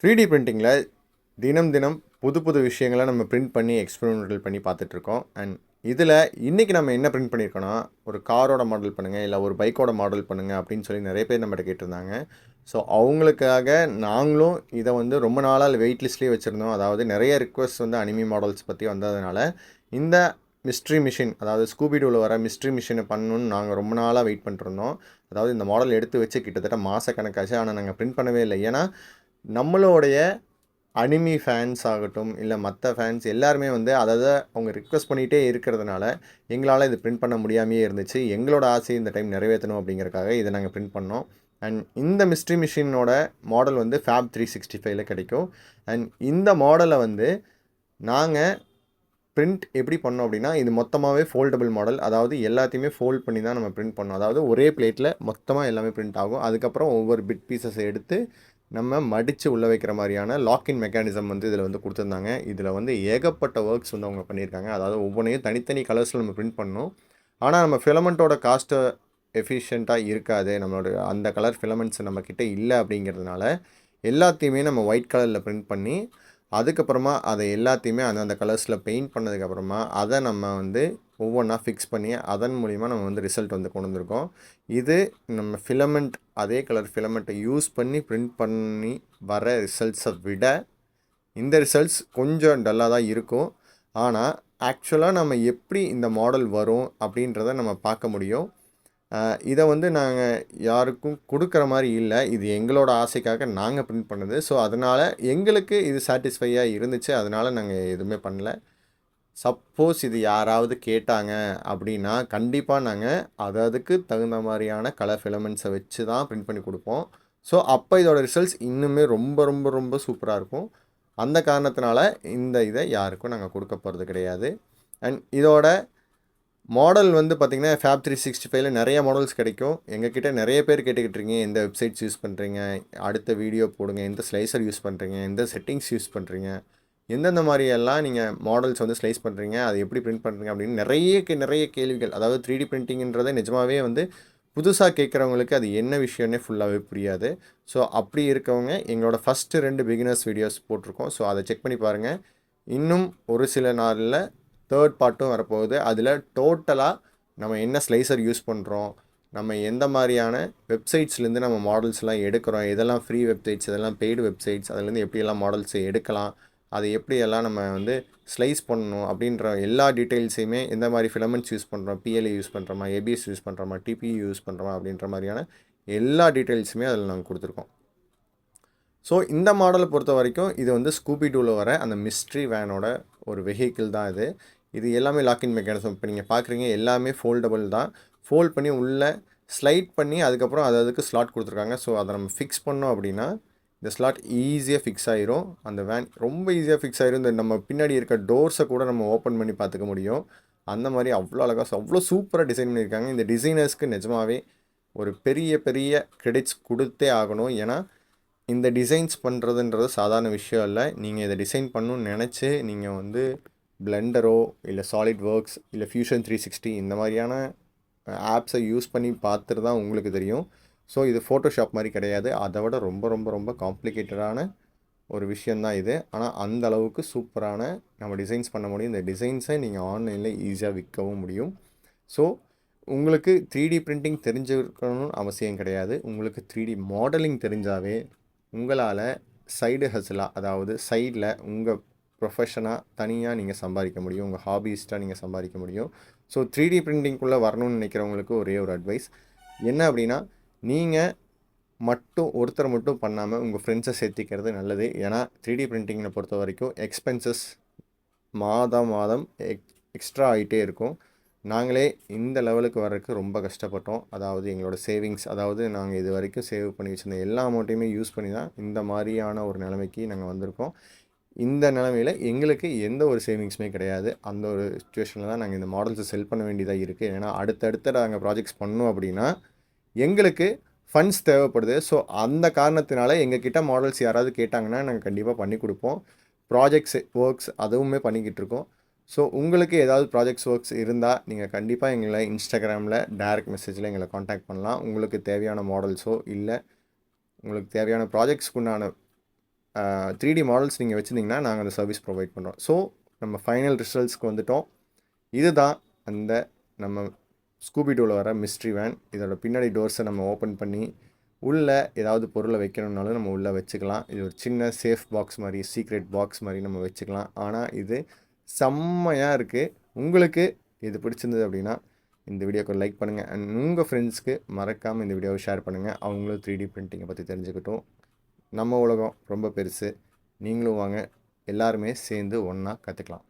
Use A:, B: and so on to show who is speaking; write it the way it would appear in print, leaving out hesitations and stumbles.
A: 3D பிரிண்டிங்கில் தினம் தினம் புது புது விஷயங்களை நம்ம பிரிண்ட் பண்ணி எக்ஸ்பெரிமெண்டல் பண்ணி பார்த்துட்ருக்கோம். அண்ட் இதில் இன்றைக்கி நம்ம என்ன பிரிண்ட் பண்ணியிருக்கோன்னா, ஒரு காரோட மாடல் பண்ணுங்கள், இல்லை ஒரு பைக்கோட மாடல் பண்ணுங்கள் அப்படின்னு சொல்லி நிறைய பேர் நம்மகிட்ட கேட்டிருந்தாங்க. ஸோ அவங்களுக்காக நாங்களும் இதை ரொம்ப நாளாக வெயிட் லிஸ்ட்லேயே வச்சுருந்தோம். அதாவது நிறைய ரிக்வெஸ்ட் அனிமி மாடல்ஸ் பற்றி வந்ததுனால இந்த மிஸ்ட்ரி மிஷின், அதாவது ஸ்கூபிடூவில் வர மிஸ்ட்ரி மிஷினை பண்ணணுன்னு நாங்கள் ரொம்ப நாளாக வெயிட் பண்ணிட்டுருந்தோம். அதாவது இந்த மாடல் எடுத்து வச்சு கிட்டத்தட்ட மாதக்கணக்காச்சு, ஆனால் நாங்கள் பிரிண்ட் பண்ணவே இல்லை. ஏன்னா நம்மளுடைய அனிமி ஃபேன்ஸ் ஆகட்டும், இல்லை மற்ற ஃபேன்ஸ் எல்லாருமே அதாவது அவங்க ரிக்வெஸ்ட் பண்ணிகிட்டே இருக்கிறதுனால எங்களால் இது பிரிண்ட் பண்ண முடியாமையே இருந்துச்சு. எங்களோட ஆசை இந்த டைம் நிறைவேற்றணும் அப்படிங்கிறக்காக இதை நாங்கள் பிரிண்ட் பண்ணோம். அண்ட் இந்த மிஸ்ட்ரி மிஷினோட மாடல் ஃபேப் 365ல் கிடைக்கும். அண்ட் இந்த மாடலை நாங்கள் பிரிண்ட் எப்படி பண்ணோம் அப்படின்னா, இது மொத்தமாகவே ஃபோல்டபுள் மாடல். அதாவது எல்லாத்தையுமே ஃபோல்ட் பண்ணி தான் நம்ம பிரிண்ட் பண்ணோம். அதாவது ஒரே பிளேட்டில் மொத்தமாக எல்லாமே பிரிண்ட் ஆகும். அதுக்கப்புறம் ஒவ்வொரு பிட் பீசஸை எடுத்து நம்ம மடித்து உள்ளே வைக்கிற மாதிரியான லாக்இன் மெக்கானிசம் இதில் கொடுத்துருந்தாங்க. இதில் ஏகப்பட்ட ஒர்க்ஸ் அவங்க பண்ணியிருக்காங்க. அதாவது ஒவ்வொன்றையும் தனித்தனி கலர்ஸில் நம்ம பிரிண்ட் பண்ணணும். ஆனால் நம்ம ஃபிலமெண்ட்டோட காஸ்ட்டு எஃபிஷியண்ட்டாக இருக்காது. நம்மளோட அந்த கலர் ஃபிலமெண்ட்ஸ் நம்மக்கிட்ட இல்லை அப்படிங்கிறதுனால எல்லாத்தையுமே நம்ம ஒயிட் கலரில் பிரிண்ட் பண்ணி அதுக்கப்புறமா அதை எல்லாத்தையுமே அந்த கலர்ஸில் பெயிண்ட் பண்ணதுக்கப்புறமா அதை நம்ம ஒவ்வொன்றா ஃபிக்ஸ் பண்ணி அதன் மூலிமா நம்ம ரிசல்ட் கொண்டு வந்திருக்கோம். இது நம்ம ஃபிலமெண்ட் அதே கலர் ஃபிலமெண்ட்டை யூஸ் பண்ணி பிரிண்ட் பண்ணி வர ரிசல்ட்ஸை விட இந்த ரிசல்ட்ஸ் கொஞ்சம் டல்லாக தான் இருக்கும். ஆனால் ஆக்சுவலாக நம்ம எப்படி இந்த மாடல் வரும் அப்படின்றத நம்ம பார்க்க முடியும். இதை நாங்கள் யாருக்கும் கொடுக்குற மாதிரி இல்லை. இது எங்களோட ஆசைக்காக நாங்கள் பிரிண்ட் பண்ணது. ஸோ அதனால் எங்களுக்கு இது சாட்டிஸ்ஃபையாக இருந்துச்சு. அதனால் நாங்கள் எதுவுமே பண்ணல. சப்போஸ் இது யாராவது கேட்டாங்க அப்படின்னா கண்டிப்பாக நாங்கள் அதுக்கு தகுந்த மாதிரியான கலர் ஃபிலமெண்ட்ஸை வச்சு தான் பிரிண்ட் பண்ணி கொடுப்போம். ஸோ அப்போ இதோட ரிசல்ட்ஸ் இன்னுமே ரொம்ப ரொம்ப ரொம்ப சூப்பராக இருக்கும். அந்த காரணத்தினால இந்த இதை யாருக்கும் நாங்கள் கொடுக்க போகிறது கிடையாது. அண்ட் இதோட மாடல் பார்த்திங்கன்னா ஃபேப் 365ல் நிறைய மாடல்ஸ் கிடைக்கும். எங்ககிட்ட நிறைய பேர் கேட்டுக்கிட்டு இருக்கீங்க, எந்த வெப்சைட்ஸ் யூஸ் பண்ணுறீங்க, அடுத்த வீடியோ போடுங்க, எந்த ஸ்லைசர் யூஸ் பண்ணுறீங்க, எந்த செட்டிங்ஸ் யூஸ் பண்ணுறீங்க, எந்தெந்த மாதிரியெல்லாம் நீங்கள் மாடல்ஸ் ஸ்லைஸ் பண்ணுறீங்க, அது எப்படி பிரிண்ட் பண்ணுறீங்க அப்படின்னு நிறைய கேள்விகள். அதாவது 3D பிரிண்டிங்கிறத நிஜமாகவே புதுசாக கேட்குறவங்களுக்கு அது என்ன விஷயம்னே ஃபுல்லாகவே புரியாது. ஸோ அப்படி இருக்கவங்க எங்களோட ஃபஸ்ட்டு 2 பிகினர்ஸ் வீடியோஸ் போட்டிருக்கோம். ஸோ அதை செக் பண்ணி பாருங்கள். இன்னும் ஒரு சில நாளில் 3rd பார்ட்டும் வரப்போகுது. அதில் டோட்டலாக நம்ம என்ன ஸ்லைசர் யூஸ் பண்ணுறோம், நம்ம எந்த மாதிரியான வெப்சைட்ஸ்லேருந்து நம்ம மாடல்ஸ்லாம் எடுக்கிறோம், இதெல்லாம் ஃப்ரீ வெப்சைட்ஸ், இதெல்லாம் பெய்டு வெப்சைட்ஸ், அதுலேருந்து எப்படியெல்லாம் மாடல்ஸ் எடுக்கலாம், அதை எப்படியெல்லாம் நம்ம ஸ்லைஸ் பண்ணணும் அப்படின்ற எல்லா டீட்டெயில்ஸையுமே, எந்த மாதிரி ஃபிலமெண்ட்ஸ் யூஸ் பண்ணுறோம், பிஎல்ஏ யூஸ் பண்ணுறோமா, ஏபிஎஸ் யூஸ் பண்ணுறோமா, டிபிஇ யூஸ் பண்ணுறோமா அப்படின்ற மாதிரியான எல்லா டீட்டெயில்ஸுமே அதில் நாங்கள் கொடுத்துருக்கோம். ஸோ இந்த மாடலை பொறுத்த வரைக்கும் இது ஸ்கூபிடூவில் வர அந்த மிஸ்ட்ரி வேனோட ஒரு வெஹிக்கிள் தான் இது. இது எல்லாமே லாக்இன் மெக்கானிசம். இப்போ நீங்கள் பார்க்குறீங்க எல்லாமே ஃபோல்டபுள் தான். ஃபோல்ட் பண்ணி உள்ளே ஸ்லைட் பண்ணி அதுக்கப்புறம் அதுக்கு ஸ்லாட் கொடுத்துருக்காங்க. ஸோ அதை நம்ம ஃபிக்ஸ் பண்ணோம் அப்படின்னா இந்த ஸ்லாட் ஈஸியாக ஃபிக்ஸ் ஆகிரும். அந்த வேன் ரொம்ப ஈஸியாக ஃபிக்ஸ் ஆகிரும். இந்த நம்ம பின்னாடி இருக்க டோர்ஸை கூட நம்ம ஓப்பன் பண்ணி பார்த்துக்க முடியும். அந்த மாதிரி அவ்வளோ அழகாக அவ்வளோ சூப்பராக டிசைன் பண்ணியிருக்காங்க. இந்த டிசைனர்ஸ்க்கு நிஜமாகவே ஒரு பெரிய பெரிய கிரெடிட்ஸ் கொடுத்தே ஆகணும். ஏன்னா இந்த டிசைன்ஸ் பண்ணுறதுன்றது சாதாரண விஷயம் இல்லை. நீங்கள் இதை டிசைன் பண்ணணும்னு நினச்சி நீங்கள் பிளெண்டரோ இல்லை சாலிட் ஒர்க்ஸ் இல்லை ஃபியூஷன் 360 இந்த மாதிரியான ஆப்ஸை யூஸ் பண்ணி பார்த்துட்டு தான் உங்களுக்கு தெரியும். ஸோ இது ஃபோட்டோஷாப் மாதிரி கிடையாது. அதை விட ரொம்ப ரொம்ப ரொம்ப காம்ப்ளிகேட்டடான ஒரு விஷயந்தான் இது. ஆனால் அந்த அளவுக்கு சூப்பரான நம்ம டிசைன்ஸ் பண்ண முடியும். இந்த டிசைன்ஸை நீங்கள் ஆன்லைனில் ஈஸியாக விற்கவும் முடியும். ஸோ உங்களுக்கு 3D பிரிண்டிங் தெரிஞ்சிருக்கணும்னு அவசியம் கிடையாது. உங்களுக்கு 3D மாடலிங் தெரிஞ்சாவே உங்களால் சைடு ஹஸ்லாக, அதாவது சைடில் உங்கள் ப்ரொஃபஷனாக தனியாக நீங்கள் சம்பாதிக்க முடியும். உங்கள் ஹாபிஸ்ட்டாக நீங்கள் சம்பாதிக்க முடியும். ஸோ 3D பிரிண்டிங்குள்ளே வரணும்னு நினைக்கிறவங்களுக்கு ஒரே ஒரு அட்வைஸ் என்ன அப்படின்னா, நீங்கள் ஒருத்தர் மட்டும் பண்ணாமல் உங்கள் ஃப்ரெண்ட்ஸை சேர்த்திக்கிறது நல்லது. ஏன்னா 3D பிரிண்டிங்கை பொறுத்த வரைக்கும் எக்ஸ்பென்சஸ் மாதம் எக்ஸ்ட்ரா ஆகிட்டே இருக்கும். நாங்களே இந்த லெவலுக்கு வர்றதுக்கு ரொம்ப கஷ்டப்பட்டோம். அதாவது எங்களோட சேவிங்ஸ், அதாவது நாங்கள் இது வரைக்கும் சேவ் பண்ணி வச்சுருந்த எல்லா அமௌண்ட்டையுமே யூஸ் பண்ணி தான் இந்த மாதிரியான ஒரு நிலைமைக்கு நாங்கள் வந்திருக்கோம். இந்த நிலமையில் எங்களுக்கு எந்த ஒரு சேவிங்ஸுமே கிடையாது. அந்த ஒரு சுச்சுவேஷனில் தான் நாங்கள் இந்த மாடல்ஸை செல் பண்ண வேண்டியதாக இருக்குது. ஏன்னா அடுத்தடுத்து நாங்கள் ப்ராஜெக்ட்ஸ் பண்ணோம் அப்படின்னா எங்களுக்கு ஃபண்ட்ஸ் தேவைப்படுது. ஸோ அந்த காரணத்தினால எங்ககிட்ட மாடல்ஸ் யாராவது கேட்டாங்கன்னா நாங்கள் கண்டிப்பாக பண்ணி கொடுப்போம். ப்ராஜெக்ட்ஸ் ஒர்க்ஸ் அதுவுமே பண்ணிக்கிட்டு இருக்கோம். ஸோ உங்களுக்கு ஏதாவது ப்ராஜெக்ட்ஸ் ஒர்க்ஸ் இருந்தால் நீங்கள் கண்டிப்பாக எங்களை இன்ஸ்டாகிராமில் டைரக்ட் மெசேஜில் எங்களை காண்டாக்ட் பண்ணலாம். உங்களுக்கு தேவையான மாடல்ஸோ இல்லை உங்களுக்கு தேவையான ப்ராஜெக்ட்ஸ்க்கு உண்டான 3D மாடல்ஸ் நீங்கள் வச்சுருந்தீங்கன்னா நாங்கள் அந்த சர்வீஸ் ப்ரொவைட் பண்ணுறோம். ஸோ நம்ம ஃபைனல் ரிசல்ட்ஸ்க்கு வந்துட்டோம். இதுதான் அந்த நம்ம ஸ்கூபிடூவில் வர மிஸ்ட்ரி வேன். இதோட பின்னாடி டோர்ஸை நம்ம ஓப்பன் பண்ணி உள்ளே ஏதாவது பொருளை வைக்கணுன்னாலும் நம்ம உள்ளே வச்சுக்கலாம். இது ஒரு சின்ன சேஃப் பாக்ஸ் மாதிரி, சீக்ரெட் பாக்ஸ் மாதிரி நம்ம வச்சுக்கலாம். ஆனால் இது செம்மையாக இருக்குது. உங்களுக்கு இது பிடிச்சிருந்தது அப்படின்னா இந்த வீடியோக்கு லைக் பண்ணுங்கள். அண்ட் உங்கள் ஃப்ரெண்ட்ஸ்க்கு மறக்காமல் இந்த வீடியோவை ஷேர் பண்ணுங்கள். அவங்களும் 3D பிரிண்டிங்கை பற்றி தெரிஞ்சுக்கிட்டும். நம்ம உலகம் ரொம்ப பெருசு. நீங்களும் வாங்க, எல்லாருமே சேர்ந்து ஒன்றா கற்றுக்கலாம்.